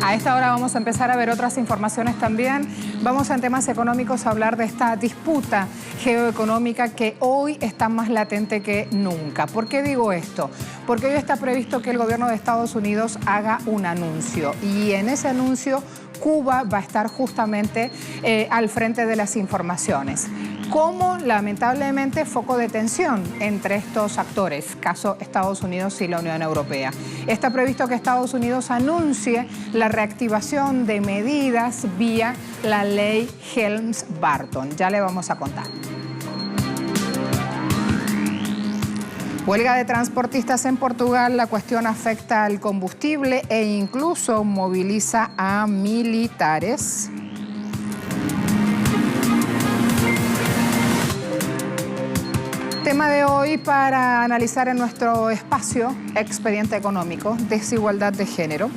A esta hora vamos a empezar a ver otras informaciones también. Vamos en temas económicos a hablar de esta disputa geoeconómica que hoy está más latente que nunca. ¿Por qué digo esto? Porque hoy está previsto que el gobierno de Estados Unidos haga un anuncio y en ese anuncio Cuba va a estar justamente al frente de las informaciones. Como lamentablemente foco de tensión entre estos actores, caso Estados Unidos y la Unión Europea. Está previsto que Estados Unidos anuncie la reactivación de medidas vía la ley Helms-Burton. Ya le vamos a contar. Huelga de transportistas en Portugal, la cuestión afecta al combustible e incluso moviliza a militares. Tema de hoy para analizar en nuestro espacio Expediente Económico, desigualdad de género.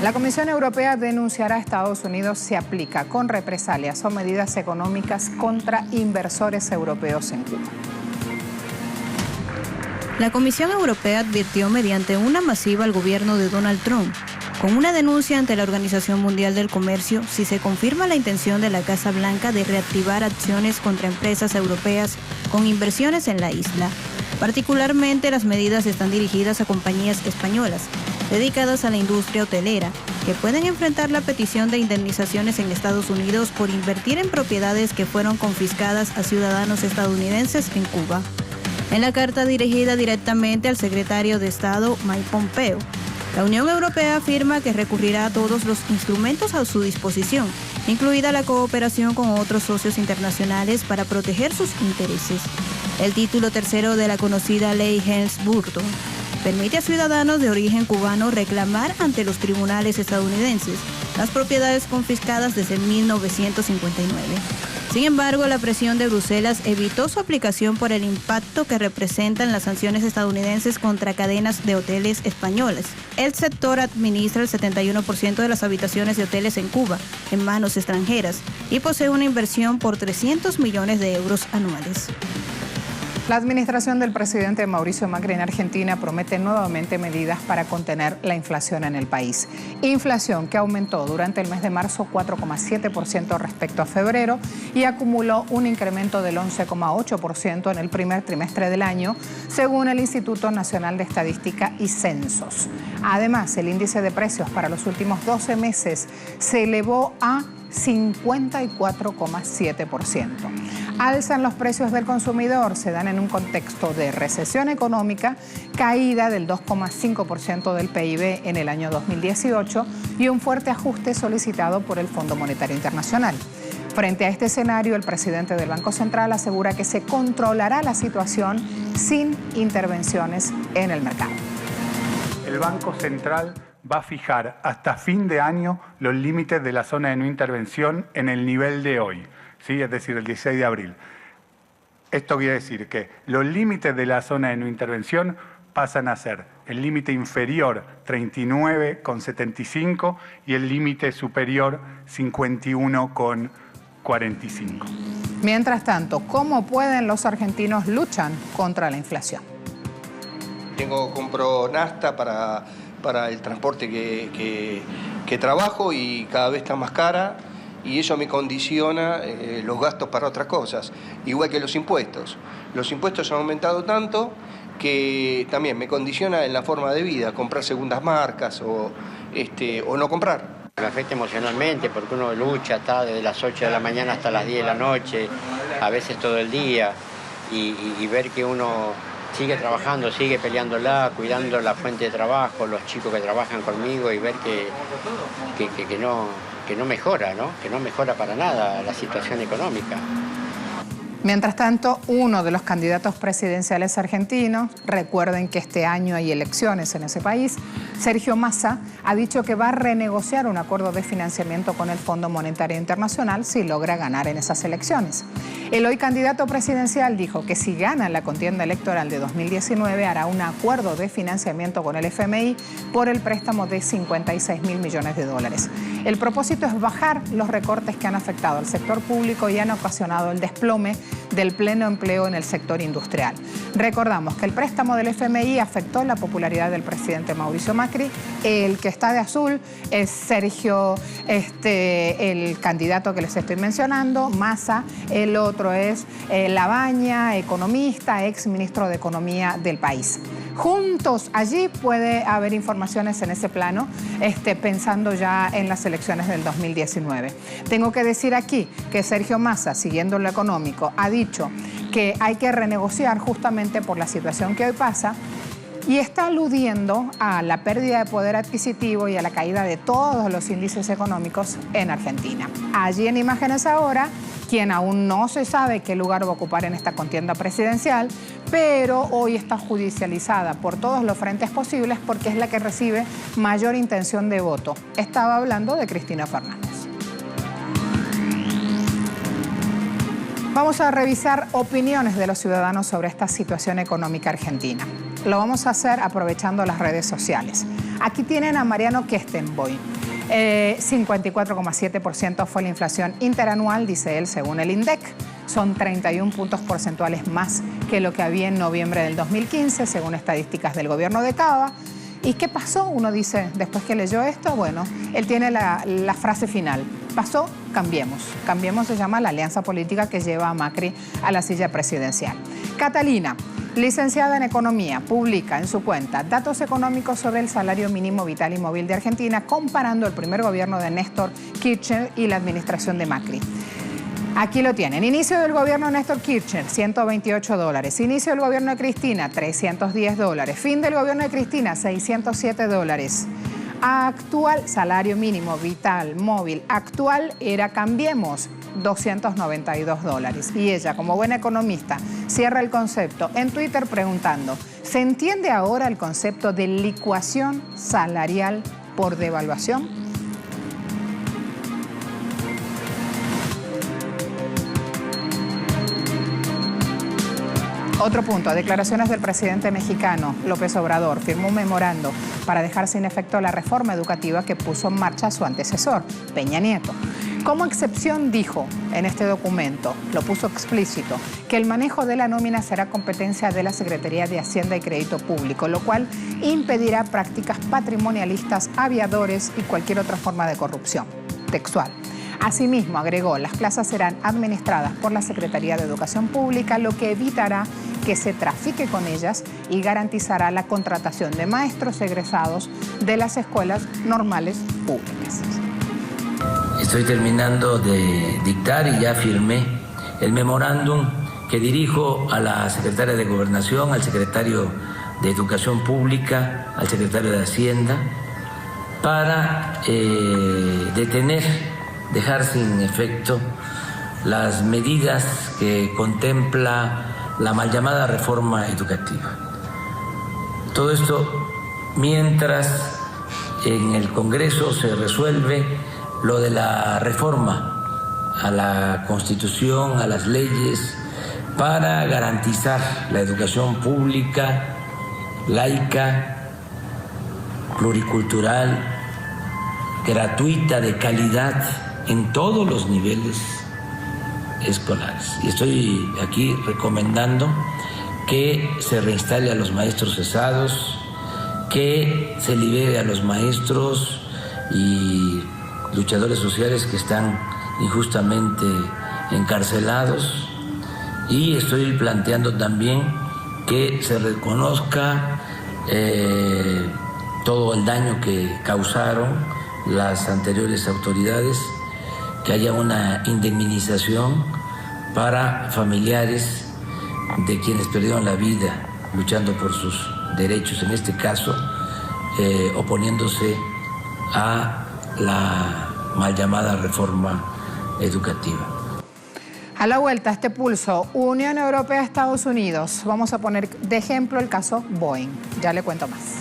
La Comisión Europea denunciará a Estados Unidos si aplica con represalias o medidas económicas contra inversores europeos en Cuba. La Comisión Europea advirtió mediante una masiva al gobierno de Donald Trump, con una denuncia ante la Organización Mundial del Comercio, si se confirma la intención de la Casa Blanca de reactivar acciones contra empresas europeas con inversiones en la isla. Particularmente las medidas están dirigidas a compañías españolas dedicadas a la industria hotelera, que pueden enfrentar la petición de indemnizaciones en Estados Unidos por invertir en propiedades que fueron confiscadas a ciudadanos estadounidenses en Cuba. En la carta dirigida directamente al secretario de Estado, Mike Pompeo, la Unión Europea afirma que recurrirá a todos los instrumentos a su disposición, incluida la cooperación con otros socios internacionales para proteger sus intereses. El título tercero de la conocida ley Helms-Burton permite a ciudadanos de origen cubano reclamar ante los tribunales estadounidenses las propiedades confiscadas desde 1959. Sin embargo, la presión de Bruselas evitó su aplicación por el impacto que representan las sanciones estadounidenses contra cadenas de hoteles españoles. El sector administra el 71% de las habitaciones de hoteles en Cuba, en manos extranjeras, y posee una inversión por 300 millones de euros anuales. La administración del presidente Mauricio Macri en Argentina promete nuevamente medidas para contener la inflación en el país. Inflación que aumentó durante el mes de marzo 4,7% respecto a febrero y acumuló un incremento del 11,8% en el primer trimestre del año, según el Instituto Nacional de Estadística y Censos. Además, el índice de precios para los últimos 12 meses se elevó a 54,7%. Alzan los precios del consumidor, se dan en un contexto de recesión económica, caída del 2,5% del PIB en el año 2018 y un fuerte ajuste solicitado por el Fondo Monetario Internacional. Frente a este escenario, el presidente del Banco Central asegura que se controlará la situación sin intervenciones en el mercado. El Banco Central va a fijar hasta fin de año los límites de la zona de no intervención en el nivel de hoy, ¿sí? Es decir, el 16 de abril. Esto quiere decir que los límites de la zona de no intervención pasan a ser el límite inferior 39,75 y el límite superior 51,45. Mientras tanto, ¿cómo pueden los argentinos luchar contra la inflación? Compro nafta para el transporte que trabajo y cada vez está más cara y eso me condiciona los gastos para otras cosas, igual que los impuestos. Los impuestos han aumentado tanto que también me condiciona en la forma de vida, comprar segundas marcas o no comprar. Me afecta emocionalmente porque uno lucha, está desde las 8 de la mañana hasta las 10 de la noche, a veces todo el día, y ver que uno sigue trabajando, sigue peleándola, cuidando la fuente de trabajo, los chicos que trabajan conmigo y ver que no mejora, ¿no? Que no mejora para nada la situación económica. Mientras tanto, uno de los candidatos presidenciales argentinos, recuerden que este año hay elecciones en ese país, Sergio Massa, ha dicho que va a renegociar un acuerdo de financiamiento con el Fondo Monetario Internacional si logra ganar en esas elecciones. El hoy candidato presidencial dijo que si gana la contienda electoral de 2019 hará un acuerdo de financiamiento con el FMI por el préstamo de 56.000 millones de dólares. El propósito es bajar los recortes que han afectado al sector público y han ocasionado el desplome del pleno empleo en el sector industrial. Recordamos que el préstamo del FMI afectó la popularidad del presidente Mauricio Macri. El que está de azul es Sergio, el candidato que les estoy mencionando, Massa. El otro es Labaña, economista, ex ministro de Economía del país. Juntos allí puede haber informaciones en ese plano, pensando ya en las elecciones del 2019. Tengo que decir aquí que Sergio Massa, siguiendo lo económico, ha dicho que hay que renegociar justamente por la situación que hoy pasa y está aludiendo a la pérdida de poder adquisitivo y a la caída de todos los índices económicos en Argentina. Allí en imágenes ahora, quien aún no se sabe qué lugar va a ocupar en esta contienda presidencial, pero hoy está judicializada por todos los frentes posibles porque es la que recibe mayor intención de voto. Estaba hablando de Cristina Fernández. Vamos a revisar opiniones de los ciudadanos sobre esta situación económica argentina. Lo vamos a hacer aprovechando las redes sociales. Aquí tienen a Mariano Kestenboy. 54,7% fue la inflación interanual, dice él, según el INDEC. Son 31 puntos porcentuales más que lo que había en noviembre del 2015, según estadísticas del gobierno de Cava. ¿Y qué pasó? Uno dice, después que leyó esto, bueno, él tiene la frase final. Pasó, cambiemos. Cambiemos se llama la alianza política que lleva a Macri a la silla presidencial. Catalina, licenciada en Economía, publica en su cuenta datos económicos sobre el salario mínimo vital y móvil de Argentina, comparando el primer gobierno de Néstor Kirchner y la administración de Macri. Aquí lo tienen. Inicio del gobierno de Néstor Kirchner, $128. Inicio del gobierno de Cristina, $310. Fin del gobierno de Cristina, $607. Actual salario mínimo vital móvil actual era Cambiemos, $292. Y ella, como buena economista, cierra el concepto en Twitter preguntando, ¿se entiende ahora el concepto de licuación salarial por devaluación? Otro punto, declaraciones del presidente mexicano López Obrador. Firmó un memorando para dejar sin efecto la reforma educativa que puso en marcha su antecesor, Peña Nieto. Como excepción dijo en este documento, lo puso explícito, que el manejo de la nómina será competencia de la Secretaría de Hacienda y Crédito Público, lo cual impedirá prácticas patrimonialistas, aviadores y cualquier otra forma de corrupción. Textual. Asimismo, agregó, las plazas serán administradas por la Secretaría de Educación Pública, lo que evitará que se trafique con ellas y garantizará la contratación de maestros egresados de las escuelas normales públicas. Estoy terminando de dictar y ya firmé el memorándum que dirijo a la secretaria de Gobernación, al secretario de Educación Pública, al secretario de Hacienda, para dejar sin efecto las medidas que contempla la mal llamada reforma educativa. Todo esto mientras en el Congreso se resuelve lo de la reforma a la Constitución, a las leyes, para garantizar la educación pública, laica, pluricultural, gratuita, de calidad, en todos los niveles escolares. Y estoy aquí recomendando que se reinstale a los maestros cesados, que se libere a los maestros y luchadores sociales que están injustamente encarcelados. Y estoy planteando también que se reconozca todo el daño que causaron las anteriores autoridades, que haya una indemnización para familiares de quienes perdieron la vida luchando por sus derechos, en este caso oponiéndose a la mal llamada reforma educativa. A la vuelta, este pulso, Unión Europea, Estados Unidos. Vamos a poner de ejemplo el caso Boeing. Ya le cuento más.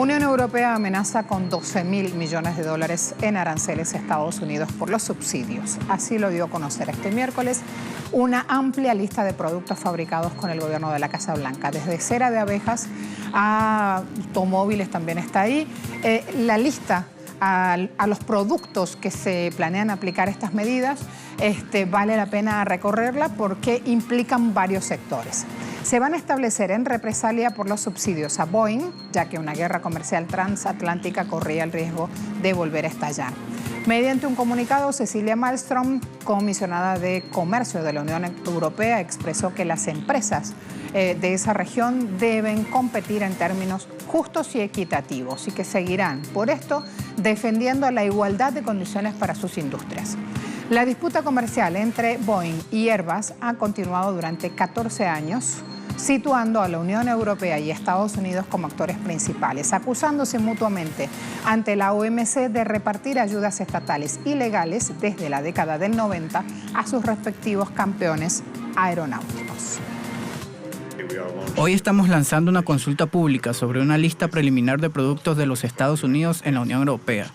Unión Europea amenaza con 12.000 millones de dólares en aranceles a Estados Unidos por los subsidios. Así lo dio a conocer este miércoles una amplia lista de productos fabricados con el gobierno de la Casa Blanca, desde cera de abejas a automóviles también está ahí. La lista a los productos que se planean aplicar estas medidas, vale la pena recorrerla porque implican varios sectores. Se van a establecer en represalia por los subsidios a Boeing, ya que una guerra comercial transatlántica corría el riesgo de volver a estallar. Mediante un comunicado, Cecilia Malmström, comisionada de Comercio de la Unión Europea, expresó que las empresas de esa región deben competir en términos justos y equitativos y que seguirán, por esto, defendiendo la igualdad de condiciones para sus industrias. La disputa comercial entre Boeing y Airbus ha continuado durante 14 años, situando a la Unión Europea y Estados Unidos como actores principales, acusándose mutuamente ante la OMC de repartir ayudas estatales ilegales desde la década del 90 a sus respectivos campeones aeronáuticos. Hoy estamos lanzando una consulta pública sobre una lista preliminar de productos de los Estados Unidos en la Unión Europea.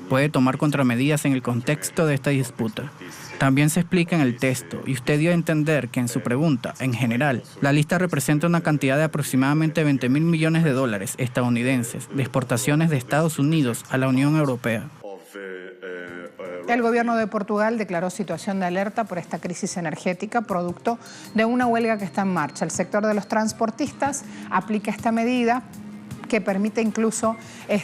Puede tomar contramedidas en el contexto de esta disputa. También se explica en el texto, y usted dio a entender que en su pregunta, en general, la lista representa una cantidad de aproximadamente 20.000 millones de dólares estadounidenses de exportaciones de Estados Unidos a la Unión Europea. El gobierno de Portugal declaró situación de alerta por esta crisis energética, producto de una huelga que está en marcha. El sector de los transportistas aplica esta medida que permite incluso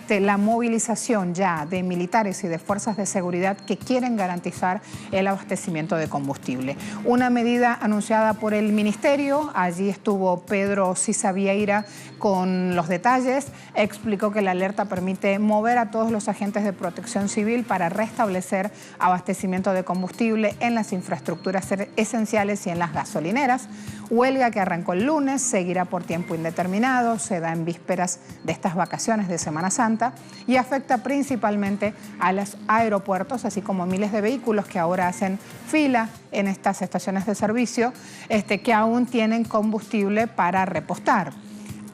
la movilización ya de militares y de fuerzas de seguridad que quieren garantizar el abastecimiento de combustible. Una medida anunciada por el Ministerio, allí estuvo Pedro Cisa Vieira con los detalles, explicó que la alerta permite mover a todos los agentes de protección civil para restablecer abastecimiento de combustible en las infraestructuras esenciales y en las gasolineras. Huelga que arrancó el lunes, seguirá por tiempo indeterminado, se da en vísperas de estas vacaciones de Semana Santa y afecta principalmente a los aeropuertos, así como miles de vehículos que ahora hacen fila en estas estaciones de servicio, que aún tienen combustible para repostar.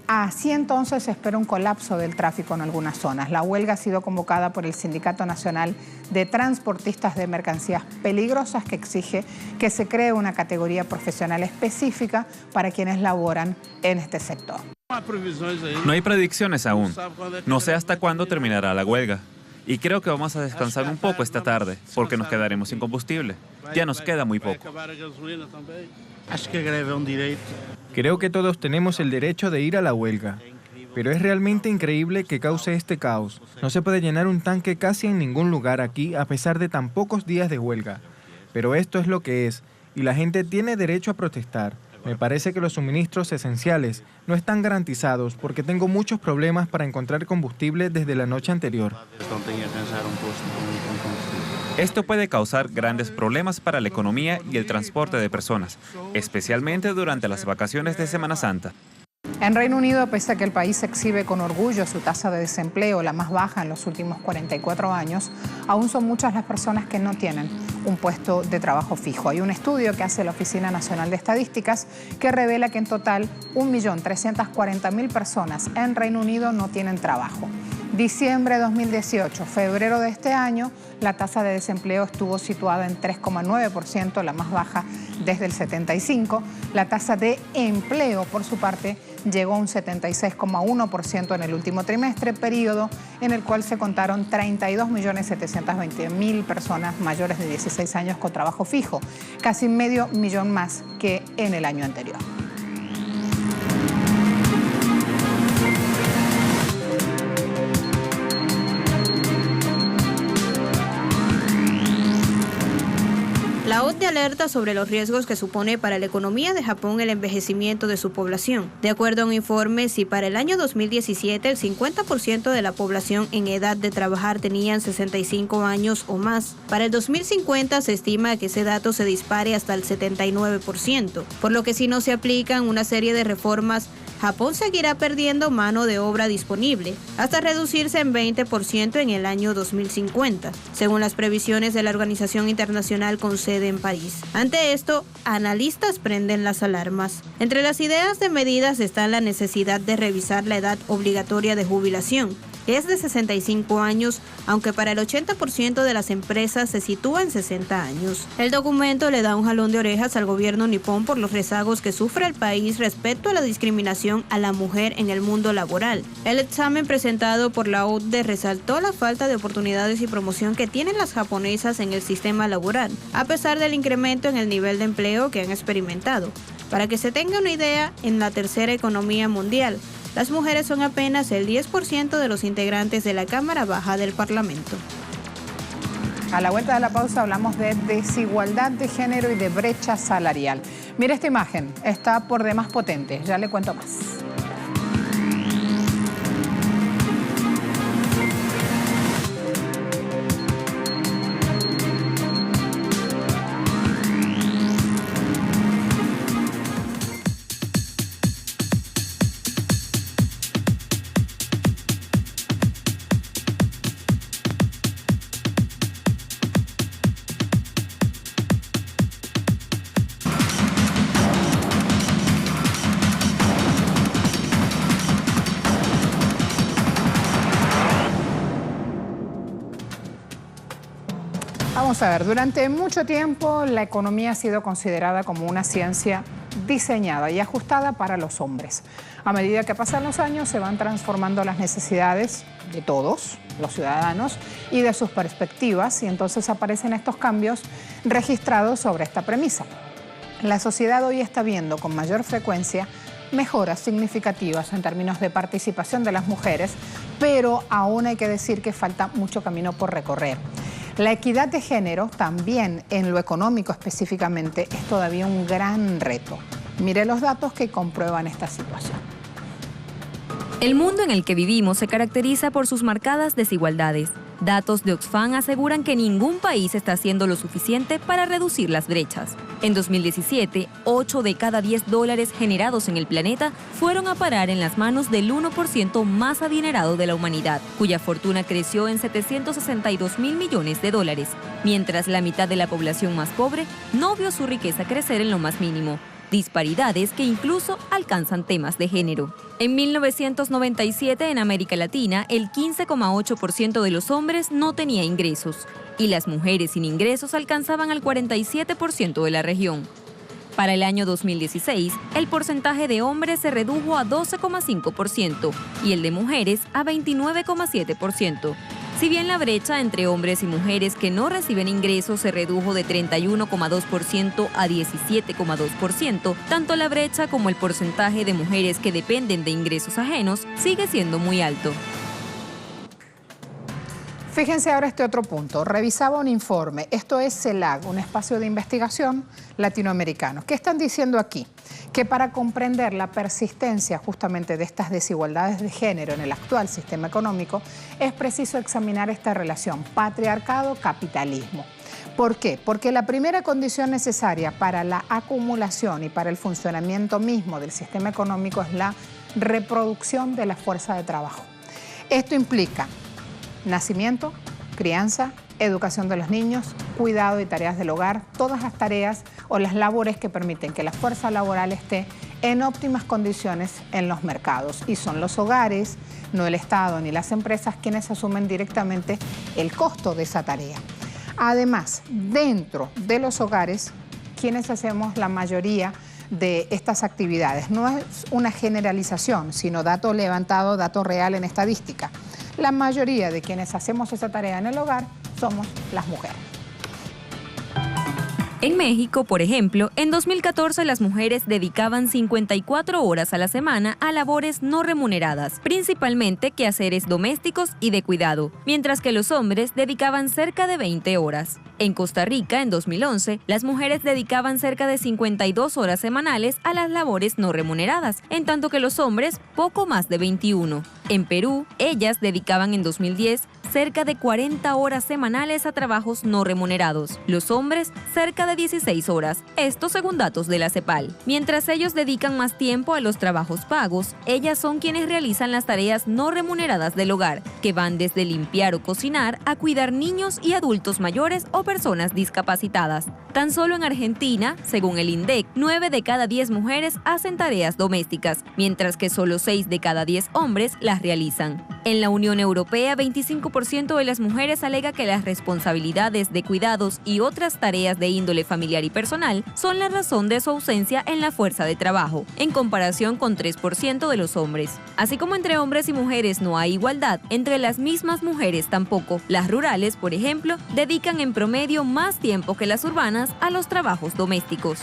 Así entonces se espera un colapso del tráfico en algunas zonas. La huelga ha sido convocada por el Sindicato Nacional de Transportistas de Mercancías Peligrosas, que exige que se cree una categoría profesional específica para quienes laboran en este sector. No hay predicciones aún. No sé hasta cuándo terminará la huelga. Y creo que vamos a descansar un poco esta tarde, porque nos quedaremos sin combustible. Ya nos queda muy poco. Creo que todos tenemos el derecho de ir a la huelga, pero es realmente increíble que cause este caos. No se puede llenar un tanque casi en ningún lugar aquí a pesar de tan pocos días de huelga. Pero esto es lo que es, y la gente tiene derecho a protestar. Me parece que los suministros esenciales no están garantizados porque tengo muchos problemas para encontrar combustible desde la noche anterior. Esto puede causar grandes problemas para la economía y el transporte de personas, especialmente durante las vacaciones de Semana Santa. En Reino Unido, pese a que el país exhibe con orgullo su tasa de desempleo, la más baja en los últimos 44 años, aún son muchas las personas que no tienen un puesto de trabajo fijo. Hay un estudio que hace la Oficina Nacional de Estadísticas que revela que en total 1.340.000 personas en Reino Unido no tienen trabajo. Diciembre de 2018, febrero de este año, la tasa de desempleo estuvo situada en 3,9%, la más baja desde el 75. La tasa de empleo, por su parte, llegó a un 76,1% en el último trimestre, periodo en el cual se contaron 32.720.000 personas mayores de 16 años con trabajo fijo, casi medio millón más que en el año anterior. La OCDE alerta sobre los riesgos que supone para la economía de Japón el envejecimiento de su población. De acuerdo a un informe, si para el año 2017 el 50% de la población en edad de trabajar tenían 65 años o más, para el 2050 se estima que ese dato se dispare hasta el 79%, por lo que si no se aplican una serie de reformas, Japón seguirá perdiendo mano de obra disponible, hasta reducirse en 20% en el año 2050, según las previsiones de la Organización Internacional con sede en París. país. Ante esto, analistas prenden las alarmas. Entre las ideas de medidas está la necesidad de revisar la edad obligatoria de jubilación. Es de 65 años, aunque para el 80% de las empresas se sitúa en 60 años. El documento le da un jalón de orejas al gobierno nipón por los rezagos que sufre el país respecto a la discriminación a la mujer en el mundo laboral. El examen presentado por la OCDE resaltó la falta de oportunidades y promoción que tienen las japonesas en el sistema laboral, a pesar del incremento en el nivel de empleo que han experimentado. Para que se tenga una idea, en la tercera economía mundial, las mujeres son apenas el 10% de los integrantes de la Cámara Baja del Parlamento. A la vuelta de la pausa hablamos de desigualdad de género y de brecha salarial. Mira esta imagen, está por demás potente, ya le cuento más. Vamos a ver, durante mucho tiempo la economía ha sido considerada como una ciencia diseñada y ajustada para los hombres. A medida que pasan los años se van transformando las necesidades de todos, los ciudadanos, y de sus perspectivas, y entonces aparecen estos cambios registrados sobre esta premisa. La sociedad hoy está viendo con mayor frecuencia mejoras significativas en términos de participación de las mujeres, pero aún hay que decir que falta mucho camino por recorrer. La equidad de género, también en lo económico específicamente, es todavía un gran reto. Mire los datos que comprueban esta situación. El mundo en el que vivimos se caracteriza por sus marcadas desigualdades. Datos de Oxfam aseguran que ningún país está haciendo lo suficiente para reducir las brechas. En 2017, 8 de cada 10 dólares generados en el planeta fueron a parar en las manos del 1% más adinerado de la humanidad, cuya fortuna creció en 762.000 millones de dólares, mientras la mitad de la población más pobre no vio su riqueza crecer en lo más mínimo. Disparidades que incluso alcanzan temas de género. En 1997, en América Latina, el 15,8% de los hombres no tenía ingresos y las mujeres sin ingresos alcanzaban al 47% de la región. Para el año 2016, el porcentaje de hombres se redujo a 12,5% y el de mujeres a 29,7%. Si bien la brecha entre hombres y mujeres que no reciben ingresos se redujo de 31,2% a 17,2%, tanto la brecha como el porcentaje de mujeres que dependen de ingresos ajenos sigue siendo muy alto. Fíjense ahora este otro punto. Revisaba un informe. Esto es CELAC, un espacio de investigación latinoamericano. ¿Qué están diciendo aquí? Que para comprender la persistencia justamente de estas desigualdades de género en el actual sistema económico, es preciso examinar esta relación patriarcado-capitalismo. ¿Por qué? Porque la primera condición necesaria para la acumulación y para el funcionamiento mismo del sistema económico es la reproducción de la fuerza de trabajo. Esto implica nacimiento, crianza, educación de los niños, cuidado y tareas del hogar, todas las tareas o las labores que permiten que la fuerza laboral esté en óptimas condiciones en los mercados. Y son los hogares, no el Estado ni las empresas, quienes asumen directamente el costo de esa tarea. Además, dentro de los hogares, quienes hacemos la mayoría de estas actividades. No es una generalización, sino dato levantado, dato real en estadística. La mayoría de quienes hacemos esa tarea en el hogar somos las mujeres. En México, por ejemplo, en 2014 las mujeres dedicaban 54 horas a la semana a labores no remuneradas, principalmente quehaceres domésticos y de cuidado, mientras que los hombres dedicaban cerca de 20 horas. En Costa Rica, en 2011, las mujeres dedicaban cerca de 52 horas semanales a las labores no remuneradas, en tanto que los hombres poco más de 21. En Perú, ellas dedicaban en 2010 cerca de 40 horas semanales a trabajos no remunerados. Los hombres, cerca de 16 horas. Esto según datos de la CEPAL. Mientras ellos dedican más tiempo a los trabajos pagos, ellas son quienes realizan las tareas no remuneradas del hogar, que van desde limpiar o cocinar a cuidar niños y adultos mayores o personas discapacitadas. Tan solo en Argentina, según el INDEC, 9 de cada 10 mujeres hacen tareas domésticas, mientras que solo 6 de cada 10 hombres las realizan. En la Unión Europea, 25% de las mujeres alega que las responsabilidades de cuidados y otras tareas de índole familiar y personal son la razón de su ausencia en la fuerza de trabajo, en comparación con 3% de los hombres. Así como entre hombres y mujeres no hay igualdad, entre las mismas mujeres tampoco. Las rurales, por ejemplo, dedican en promedio más tiempo que las urbanas a los trabajos domésticos.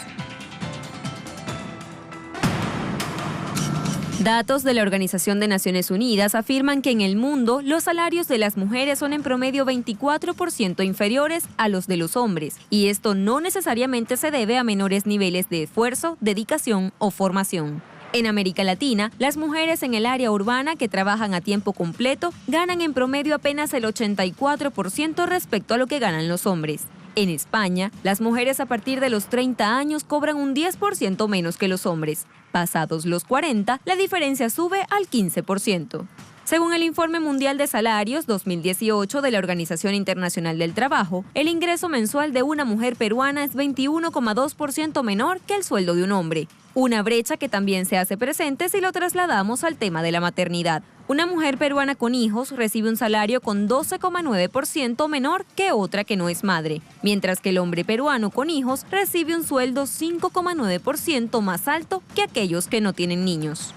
Datos de la Organización de Naciones Unidas afirman que en el mundo los salarios de las mujeres son en promedio 24% inferiores a los de los hombres, y esto no necesariamente se debe a menores niveles de esfuerzo, dedicación o formación. En América Latina, las mujeres en el área urbana que trabajan a tiempo completo ganan en promedio apenas el 84% respecto a lo que ganan los hombres. En España, las mujeres a partir de los 30 años cobran un 10% menos que los hombres. Pasados los 40, la diferencia sube al 15%. Según el Informe Mundial de Salarios 2018 de la Organización Internacional del Trabajo, el ingreso mensual de una mujer peruana es 21,2% menor que el sueldo de un hombre. Una brecha que también se hace presente si lo trasladamos al tema de la maternidad. Una mujer peruana con hijos recibe un salario con 12,9% menor que otra que no es madre, mientras que el hombre peruano con hijos recibe un sueldo 5,9% más alto que aquellos que no tienen niños.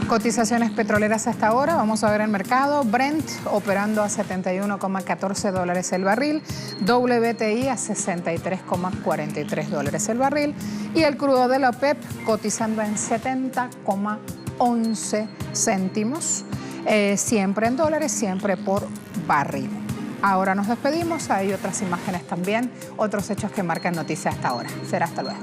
Cotizaciones petroleras hasta ahora, vamos a ver el mercado. Brent operando a $71,14 el barril, WTI a $63,43 el barril y el crudo de la OPEP cotizando en 70,11 céntimos, siempre en dólares, siempre por barril. Ahora nos despedimos, hay otras imágenes también, otros hechos que marcan noticia hasta ahora. Será hasta luego.